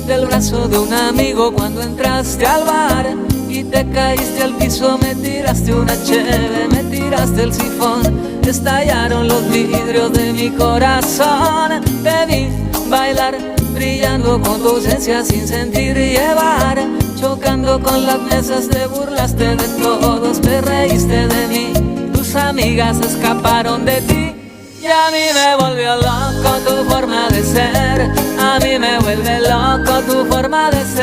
del brazo de un amigo cuando entraste al bar y te caíste al piso, me tiraste una cheve, me tiraste el sifón, estallaron los vidrios de mi corazón. Te vi bailar, brillando con tu ausencia sin sentir llevar, chocando con las mesas, te burlaste de todos, te reíste de mí, tus amigas escaparon de ti. Y a mí me volvió loco tu forma de ser, a mí me vuelve loco tu forma de ser.